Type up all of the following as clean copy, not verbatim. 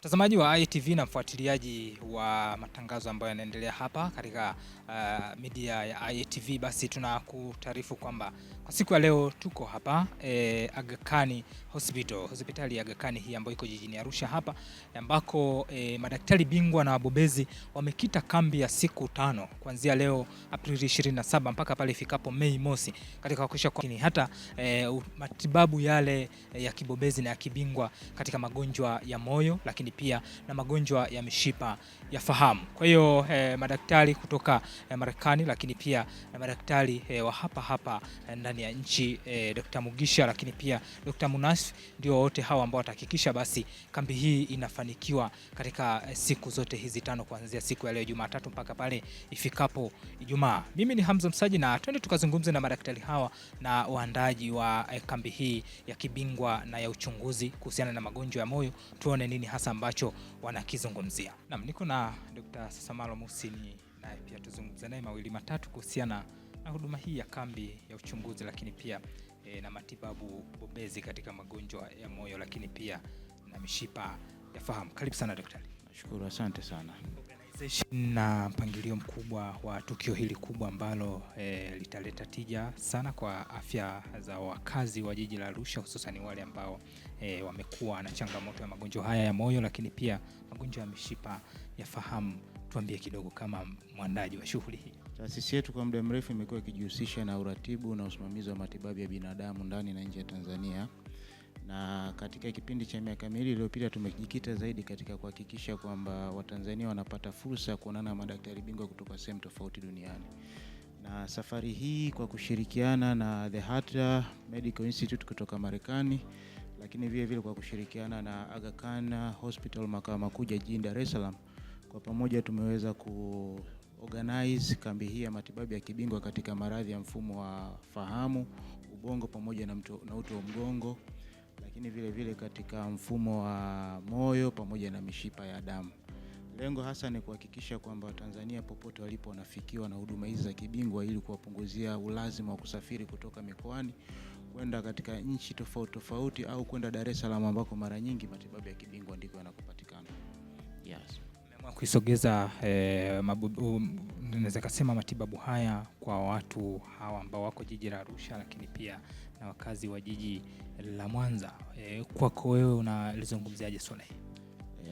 Mtazamaji wa ITV na mfuatiliaji wa matangazo ambayo yanaendelea hapa katika media ya ITV, basi tunakutaarifu kwamba kwa siku ya leo tuko hapa Aga Khan Hospital, hospitali ya Aga Khan hii ambayo iko jijini Arusha hapa, ambako madaktari bingwa na wabobezi wamekita kambi ya siku 5 kuanzia leo Aprili 27 mpaka pale ifikapo Mei mosi, katika kuhakikisha kwa hata matibabu yale ya kibobezi na ya kibingwa katika magonjwa ya moyo, lakini pia na magonjwa ya mishipa ya fahamu. Kwa hiyo madaktari kutoka Marekani, lakini pia madaktari wa hapa ndani ya nchi, Dr. Mugisha, lakini pia Dr. Munasfi, ndio wote hawa ambao watahakikisha basi kambi hii inafanikiwa katika siku zote hizi 5 kuanzia siku ya leo Jumatatu mpaka pale ifikapo Ijumaa. Mimi ni Hamza Msaji, na twende tukazungumze na madaktari hawa na waandaji wa kambi hii ya kibingwa na ya uchunguzi kuhusiana na magonjwa ya moyo, tuone nini hasa ambacho wanakizungumzia. Naam, niko na Dr. Sasamalo Musini, naye pia tuzungumze naye mawili matatu kuhusiana na huduma hii ya kambi ya uchunguzi, lakini pia na matibabu bobezi katika magonjwa ya moyo, lakini pia na mishipa ya fahamu. Karibu sana daktari. Nashukuru, asante sana. Na mpangilio mkubwa wa tukio hili kubwa ambalo litaleta tija sana kwa afya za wakazi wa jiji la Arusha, hususan wale ambao wamekuwa na changamoto ya magonjwa haya ya moyo, lakini pia magonjwa ya mishipa ya fahamu. Tuambie kidogo kama mwandaji wa shughuli hii. Taasisi yetu kwa muda mrefu imekuwa ikijihusisha na uratibu na usimamizi wa matibabu ya binadamu ndani na nje ya Tanzania. Na katika kipindi cha miaka miwili iliyopita tumejikita zaidi katika kuhakikisha kwamba Watanzania wanapata fursa ya kuonana na madaktari bingwa kutoka sehemu tofauti duniani. Na safari hii kwa kushirikiana na The Heart Medical Institute kutoka Marekani, lakini vile vile kwa kushirikiana na Aga Khan Hospital makao makuu jijini Dar es Salaam, kwa pamoja tumeweza organize kambi hii ya matibabu ya kibingwa katika maradhi ya mfumo wa fahamu, ubongo pamoja na uti wa mgongo, lakini vile vile katika mfumo wa moyo pamoja na mishipa ya damu. Lengo hasa ni kuhakikisha kwamba Watanzania popote walipo wanafikiwa na huduma hizi za kibingwa, ili kuwapunguzia ulazima wa kusafiri kutoka mikoani kwenda katika nchi tofauti tofauti au kwenda Dar es Salaam ambako mara nyingi matibabu ya kibingwa ndiko yanakopatikana. Yes. Kuisogeza naweza kusema matibabu haya kwa watu hawa ambao wako jiji la Arusha, lakini pia na wakazi wa jiji la Mwanza. Kwako wewe unalizungumziaje swala hili?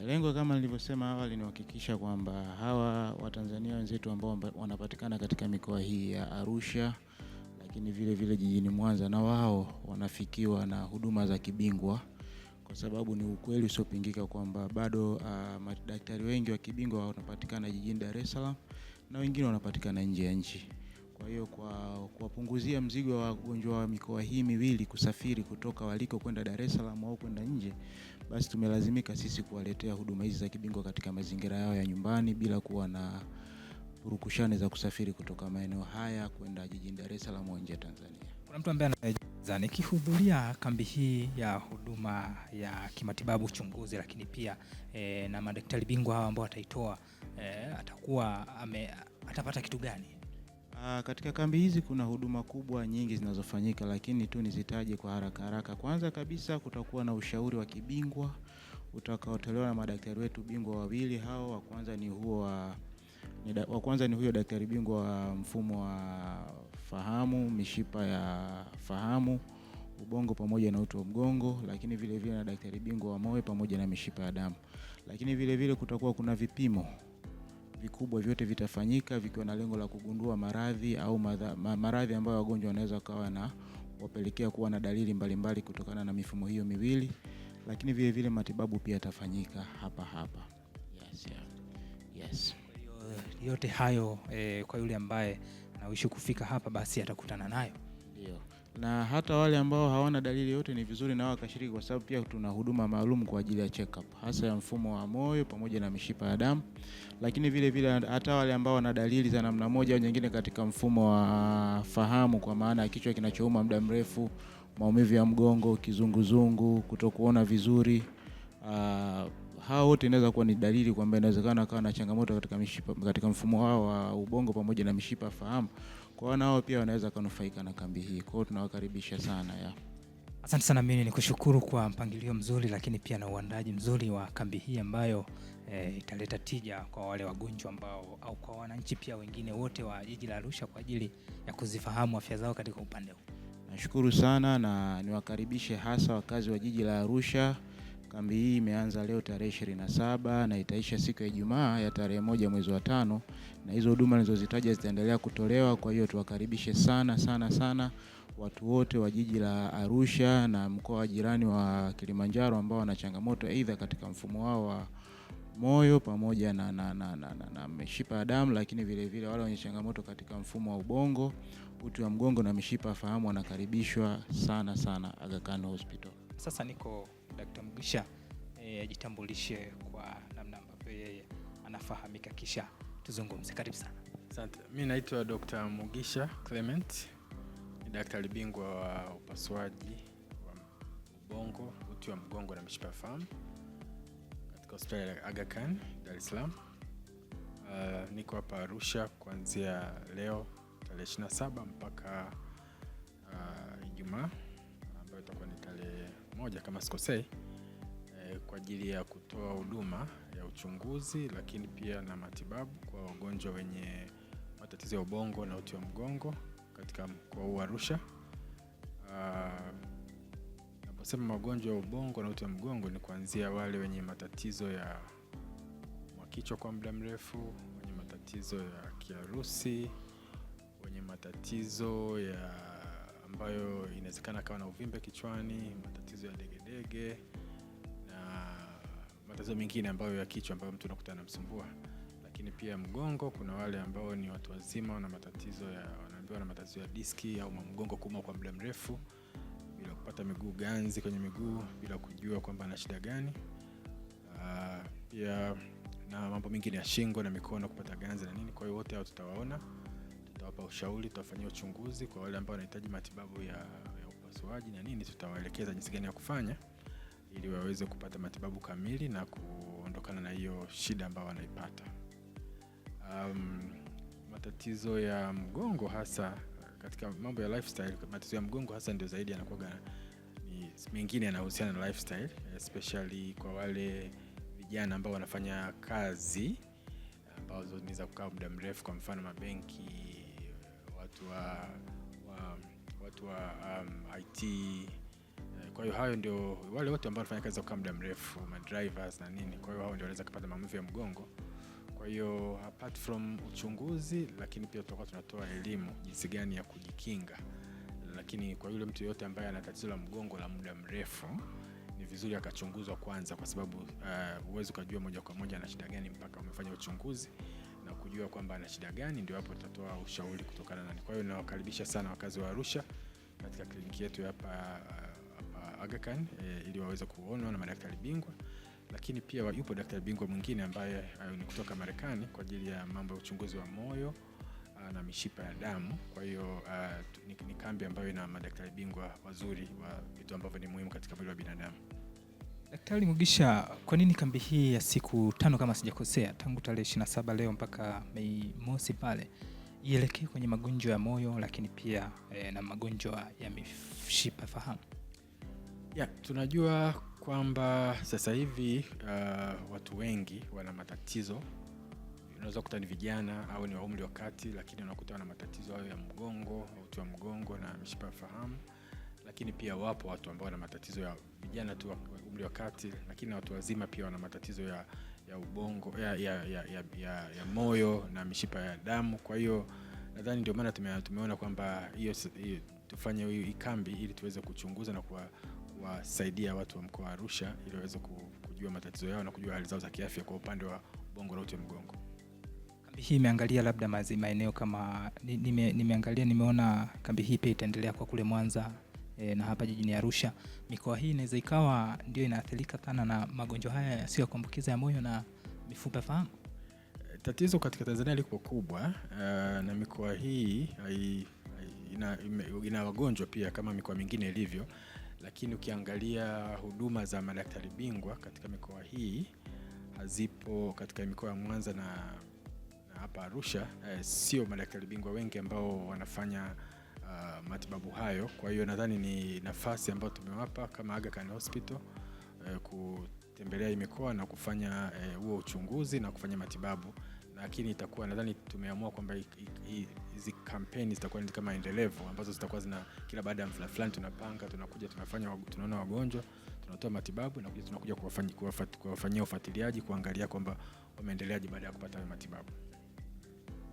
Lengo kama nilivyosema awali ni kuhakikisha kwamba hawa Watanzania wenzetu ambao wanapatikana katika mikoa hii ya Arusha, lakini vile vile jijini Mwanza, na wao wanafikiwa na huduma za kibingwa, kwa sababu ni ukweli usiopingika kwamba bado madaktari wengi wa kibingwa wanapatikana jijini Dar es Salaam na wengine wanapatikana nje ya nchi. Kwa hiyo kwa kuwapunguzia mzigo wa wagonjwa wa mikoa hii miwili kusafiri kutoka waliko kwenda Dar es Salaam au kwenda nje, basi tumelazimika sisi kuwaletea huduma hizi za kibingwa katika mazingira yao ya nyumbani bila kuwa na purukushani za kusafiri kutoka maeneo haya kwenda jijini Dar es Salaam au nje ya Tanzania. Kuna mtu ambaye anaweza nikihudhuria kambi hii ya huduma ya kimatibabu uchunguzi, lakini pia na madaktari bingwa hawa ambao ataitoa, atakuwa atapata kitu gani? Katika kambi hizi kuna huduma kubwa nyingi zinazofanyika, lakini tu nizitaje kwa haraka. Kwanza kabisa kutakuwa na ushauri wa kibingwa utakaotolewa na madaktari wetu bingwa wawili. Hao wa kwanza ni huyo daktari bingwa wa mfumo wa fahamu, mishipa ya fahamu, ubongo pamoja na uti wa mgongo, lakini vile vile na daktari bingwa wa moyo pamoja na mishipa ya damu. Lakini vile vile kutakuwa kuna vipimo vikubwa, vyote vitafanyika vikiwa na lengo la kugundua maradhi au maradhi ambayo wagonjwa wanaweza kawa na wapelekea kuwa na dalili mbalimbali kutokana na mifumo hiyo miwili. Lakini vile vile matibabu pia yatafanyika hapa. Yes. Yote hayo kwa yule ambaye anawishi kufika hapa basi atakutana nayo. Ndio. Na hata wale ambao hawana dalili yote ni vizuri na wao wakashiriki, kwa sababu pia tuna huduma maalum kwa ajili ya check up hasa ya mfumo wa moyo pamoja na mishipa ya damu. Lakini vile vile hata wale ambao wana dalili za namna moja au nyingine katika mfumo wa fahamu, kwa maana ya kichwa kinachouma muda mrefu, maumivu ya mgongo, kizunguzungu, kutokuona vizuri, hao wote inaweza kuwa ni dalili kwamba inawezekana akawa na changamoto katika mishipa, katika mfumo wao wa ubongo pamoja na mishipa fahamu. Kwa hiyo nao pia wanaweza kunufaika na kambi hii. Kwa hiyo tunawakaribisha sana ya. Asante sana, mimi nikushukuru kwa mpangilio mzuri, lakini pia na uandaji mzuri wa kambi hii ambayo italeta tija kwa wale wagonjwa ambao au kwa wananchi pia wengine wote wa jiji la Arusha kwa ajili ya kuzifahamu afya zao katika upande huu. Nashukuru sana na niwakaribishe hasa wakazi wa jiji la Arusha. Kambi hii imeanza leo tarehe 27 na itaisha siku ya Ijumaa ya tarehe 1 mwezi wa 5, na hizo huduma nilizozitaja zitaendelea kutolewa. Kwa hiyo tuwakaribishe sana sana sana watu wote wa jiji la Arusha na mkoa wa jirani wa Kilimanjaro ambao wana changamoto aidha katika mfumo wao wa moyo pamoja na mishipa ya damu, lakini vile vile wale wenye changamoto katika mfumo wa ubongo, uti wa mgongo na mishipa ya fahamu wanakaribishwa sana sana Aga Khan Hospital. Sasa niko Dr. Mugisha, ajitambulishe kwa namna ambavyo yeye anafahamika kisha tuzungumze. Karibu sana. Asante. Mimi naitwa Dr. Mugisha Clement. Ni daktari bingwa wa upasuaji wa ubongo, uti wa mgongo na mishipa ya fahamu katika hospitali ya Aga Khan, Dar es Salaam. Niko hapa Arusha kuanzia leo tarehe 27 mpaka Ijumaa ambayo itakuwa ni tarehe 1 kama sikosei, kwa ajili ya kutoa huduma ya uchunguzi lakini pia na matibabu kwa wagonjwa wenye matatizo ya ubongo na uti wa mgongo katika mkoa wa Arusha. Naposema wagonjwa wa ubongo na uti wa mgongo ni kuanzia wale wenye matatizo ya kichwa kwa muda mrefu, wenye matatizo ya kiharusi, wenye matatizo ya ambayo inawezekana kawa na uvimbe kichwani, matatizo ya degedege na matatizo mengine ambayo ya kichwa ambayo mtu anakuta anamsumbua. Lakini pia mgongo, kuna wale ambao ni watu wazima na matatizo ya wanaambiwa na matatizo ya diski au mgongo kuuma kwa muda mrefu bila kupata miguu ganzi kwenye miguu bila kujua kwamba ana shida gani. Pia na mambo mengine ya shingo na mikono kupata ganzi na nini. Kwa hiyo wote hao tutawaona, tutawapa ushauri, tutafanyia uchunguzi. Kwa wale ambao wanahitaji matibabu ya upasuaji na nini, tutawaelekeza jinsi gani ya kufanya ili waweze kupata matibabu kamili na kuondokana na hiyo shida ambayo wanaipata. Matatizo ya mgongo hasa katika mambo ya lifestyle, matatizo ya mgongo hasa ndio zaidi yanakuwa ni mengine yanahusiana na lifestyle, especially kwa wale vijana ambao wanafanya kazi ambazo ni za kukaa muda mrefu, kwa mfano mabenki, watu wa IT. Kwa hiyo hayo ndio wale wote ambao wanafanya kazi za kukaa muda mrefu, drivers na nini. Kwa hiyo hao ndio wanaweza kupata maumivu ya mgongo. Kwa hiyo apart from uchunguzi, lakini pia tutakuwa tunatoa elimu jinsi gani ya kujikinga. Lakini kwa yule mtu yote ambaye ana tatizo la mgongo la muda mrefu, ni vizuri akachunguzwa kwanza, kwa sababu uwezo kujua moja kwa moja ana shida gani mpaka umefanya uchunguzi na kujua kwamba ana shida gani, ndio hapo tutatoa ushauri kutokana na. Kwa hiyo nawakaribisha sana wakazi wa Arusha katika kliniki yetu hapa Aga Khan, ili waweze kuonwa na madaktari bingwa. Lakini pia yupo daktari bingwa mwingine ambaye ni kutoka Marekani kwa ajili ya mambo ya uchunguzi wa moyo na mishipa ya damu. Kwa hiyo ni kambi ambayo ina madaktari bingwa wazuri wa vitu ambavyo ni muhimu katika mwili wa binadamu. Daktari Mugisha, kwa nini kambi hii ya siku 5 kama sijakosea, tangu tarehe 27 leo mpaka Mei Mosi pale, ielekee kwenye magonjwa ya moyo lakini pia na magonjwa ya mishipa fahamu? Tunajua kwamba sasa hivi watu wengi wana matatizo. Unaweza kukuta ni vijana au ni wa umri wa kati, lakini unakuta wana matatizo hayo ya mgongo, uti wa mgongo na mishipa ya fahamu. Lakini pia wapo watu ambao wana matatizo ya vijana tu wa umri wa kati, lakini watu wazima pia wana matatizo ya ubongo, ya moyo na mishipa ya damu. Kwa hiyo nadhani ndio maana tumeona kwamba hiyo tufanye hii kambi ili tuweze kuchunguza na kuwasaidia watu wa mkoa wa Arusha ili waweze kujua matatizo yao na kujua hali zao za kiafya kwa upande wa ubongo na uti wa mgongo. Kambi hii imeangalia labda maeneo kama nimeona kambi hii pia itaendelea kwa kule Mwanza na hapa jijini Arusha. Mikoa hii inaweza ikawa ndio inaathirika sana na magonjwa haya yasiyo kuambukiza ya moyo na mifupa fahamu. Tatizo katika Tanzania liko kubwa, na mikoa hii ina wagonjwa pia kama mikoa mingine ilivyo, lakini ukiangalia huduma za madaktari bingwa katika mikoa hii hazipo. Katika mikoa ya Mwanza na hapa Arusha, sio madaktari bingwa wengi ambao wanafanya matibabu hayo. Kwa hiyo nadhani ni nafasi ambayo tumewapa kama Aga Khan Hospital kutembelea hii mikoa na kufanya huo uchunguzi na kufanya matibabu, lakini itakuwa nadhani tumeamua kwamba hizi kampeni zitakuwa ni kama endelevu ambazo zitakuwa zina kila baada ya muda fulani tunapanga, tunakuja tunaona wagonjwa, tunatoa matibabu na tunakuja kuwafanyia ufuatiliaji kuangalia kwamba wameendeleaje baada ya kupata matibabu.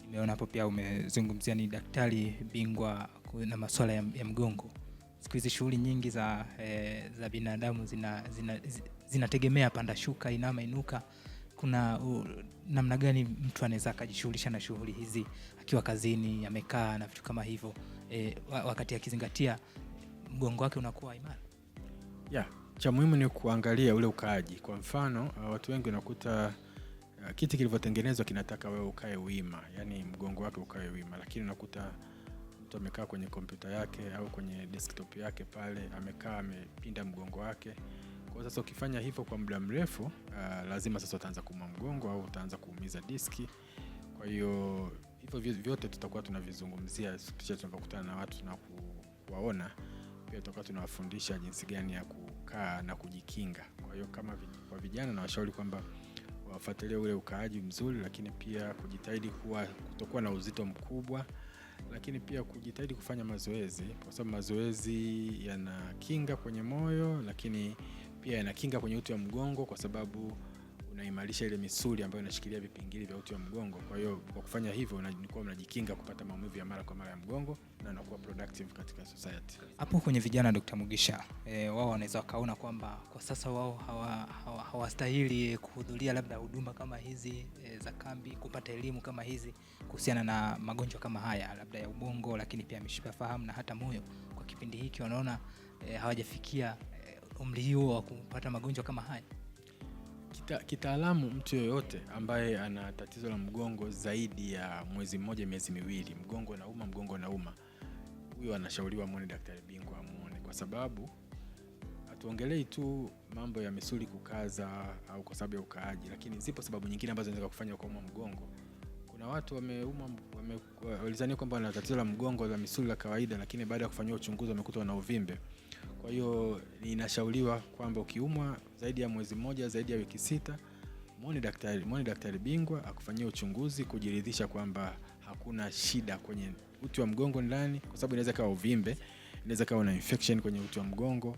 Nimeona hapo pia umezungumzia ni daktari bingwa na masuala ya mgongo. Siku hizi shughuli nyingi za binadamu zinategemea panda shuka, inama inuka. Kuna namna gani mtu anaweza kujishughulisha na shughuli hizi akiwa kazini, amekaa na vitu kama hivyo, wakati akizingatia mgongo wake unakuwa imara? Cha muhimu ni kuangalia ule ukaaji. Kwa mfano, watu wengi wanakuta kiti kilivyotengenezwa kinataka wewe ukae wima, yani mgongo wake ukae wima, lakini unakuta mtu amekaa kwenye kompyuta yake au kwenye desktop yake pale, amekaa amepinda mgongo wake. Kwa sasa ukifanya hivyo kwa muda mrefu, lazima sasa utaanza kuuma mgongo au utaanza kuumiza diski. Kwa hiyo hivyo vyote tutakuwa tunavizungumzia tunapokutana na watu na kuwaona. Pia tutakuwa tunawafundisha jinsi gani ya kukaa na kujikinga. Kwa hiyo kama kwa vijana na washauri kwamba wafuatilie ule ukaaji mzuri, lakini pia kujitahidi kutokuwa na uzito mkubwa, lakini pia kujitahidi kufanya mazoezi, kwa sababu mazoezi yanakinga kwenye moyo, lakini pia yanakinga kwenye uti wa mgongo, kwa sababu unaimarisha ile misuli ambayo inashikilia vipingili vya uti wa mgongo. Kwa hiyo kwa kufanya hivyo unakuwa unajikinga kupata maumivu ya mara kwa mara ya mgongo na unakuwa productive katika society. Hapo kwenye vijana, Dr. Mugisha, wao wanaweza kaona kwamba kwa sasa wao hawastahili kuhudhuria labda huduma kama hizi za kambi, kupata elimu kama hizi kuhusiana na magonjwa kama haya labda ya ubongo, lakini pia mishipa fahamu na hata moyo. Kwa kipindi hiki wanaona hawajafikia umri huo wa kupata magonjwa kama haya. Kitaalamu, mtu yoyote ambaye ana tatizo la mgongo zaidi ya mwezi mmoja, miezi miwili, mgongo nauma, huyo anashauriwa muone daktari bingwa amuone, kwa sababu hatuongelei tu mambo ya misuli kukaza au kwa sababu ya ukaaji, lakini zipo sababu nyingine ambazo zinaweza kufanya ukauma mgongo. Kuna watu walizania kwamba wana tatizo la mgongo la misuli la kawaida, lakini baada ya kufanywa uchunguzi wamekuta wana uvimbe. Kwa hiyo inashauriwa kwamba ukiumwa zaidi ya mwezi mmoja, zaidi ya wiki 6, muone daktari bingwa akufanyie uchunguzi kujiridhisha kwamba hakuna shida kwenye uti wa mgongo ndani, kwa sababu inaweza kuwa uvimbe, inaweza kuwa una infection kwenye uti wa mgongo.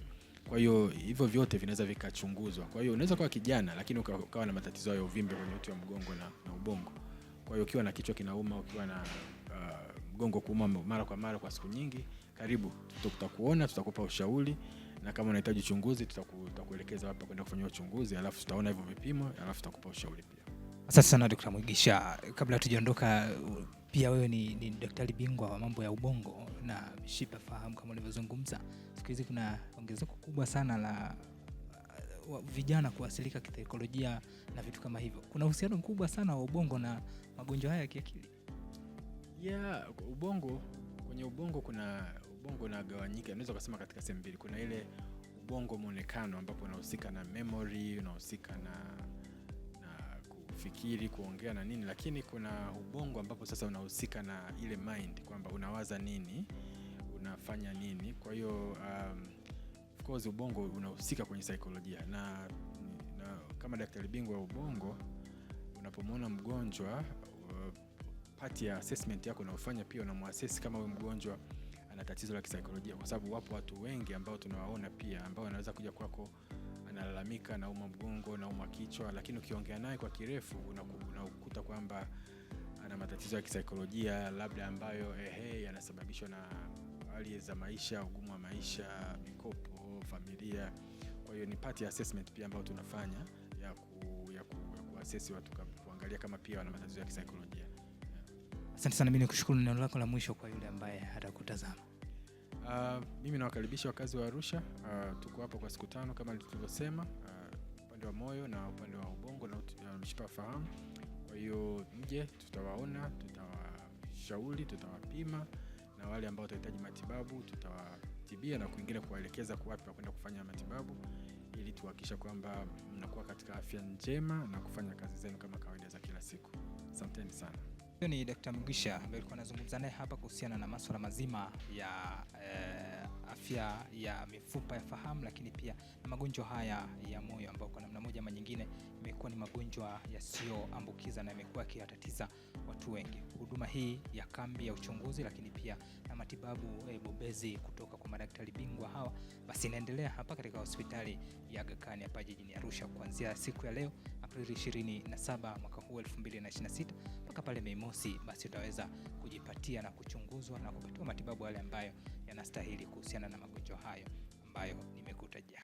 Kwa hiyo hivyo vyote vinaweza vikachunguzwa. Kwa hiyo unaweza kuwa kijana lakini ukawa na matatizo ya uvimbe kwenye uti wa mgongo na ubongo. Kwa hiyo ukiwa na kichwa kinauma, ukiwa na mgongo kuuma mara kwa mara kwa siku nyingi, karibu tutakuona, tutakupa ushauri, na kama unahitaji uchunguzi tutakuelekeza wapi kwenda kufanyia uchunguzi, alafu tutaona hivyo vipimo, alafu tutakupa ushauri pia. Asante sana Dr. Mugisha. Kabla tujaondoka, pia wewe ni daktari bingwa wa mambo ya ubongo na mishipa fahamu kama ulivyozungumza. Siku hizi kuna ongezeko kubwa sana la vijana kuasilika kisaikolojia na vitu kama hivyo. Kuna uhusiano mkubwa sana wa ubongo na magonjwa haya ya kiakili? Kwenye ubongo unagawanyika, unaweza kusema katika sehemu mbili. Kuna ile ubongo muonekano ambapo unahusika na memory, unahusika na kufikiri, kuongea na nini, lakini kuna ubongo ambapo sasa unahusika na ile mind, kwamba unawaza nini, unafanya nini. Kwa hiyo of course ubongo unahusika kwenye saikolojia, na kama daktari bingwa wa ubongo unapomwona mgonjwa, part ya assessment yako unaofanya pia unamuassess kama huyu mgonjwa ana tatizo la kisaikolojia, kwa sababu wapo watu wengi ambao tunawaona pia ambao wanaweza kuja kwako analalamika na mgongo na kichwa, lakini ukiongea naye kwa kirefu unakuta kwamba ana matatizo ya kisaikolojia labda ambayo yanasababishwa na hali za maisha, ugumu wa maisha, mikopo, familia. Kwa hiyo ni part ya assessment pia ambayo tunafanya ya kuassess watu, kuangalia kama pia wana matatizo ya kisaikolojia. Asante sana, mimi nikushukuru. Neno lako la mwisho kwa yule ambaye atakutazama. Mimi nawakaribisha wakazi wa Arusha. Tuko hapa kwa siku 5 kama nilivyosema, upande wa moyo na upande wa ubongo na mishipa fahamu. Kwa hiyo mje, tutawaona, tutawashauri, tutawapima, na wale ambao watahitaji matibabu tutawatibia na kuingia kuwaelekeza kwa wapi kwenda kufanya matibabu, ili tuhakikisha kwamba mnakuwa katika afya njema na kufanya kazi zenu kama kawaida za kila siku. Asanteni sana. Huyo ni Dr. Mugisha ambaye alikuwa anazungumza naye hapa kuhusiana na masuala mazima ya afya ya mifupa ya fahamu, lakini pia na magonjwa haya ya moyo ambayo kwa namna moja ama nyingine imekuwa ni magonjwa yasiyoambukiza na imekuwa yakitatiza watu wengi. Huduma hii ya kambi ya uchunguzi lakini pia na matibabu bobezi kutoka kwa madaktari bingwa hawa basi inaendelea hapa katika hospitali ya Aga Khan hapa jijini Arusha kuanzia siku ya leo Aprili 27 mwaka huu 2026 mpaka pale Mei Mosi. Basi utaweza kujipatia na kuchunguzwa na kupatiwa matibabu yale ambayo yanastahili kuhusiana na magonjwa hayo ambayo nimekutajia.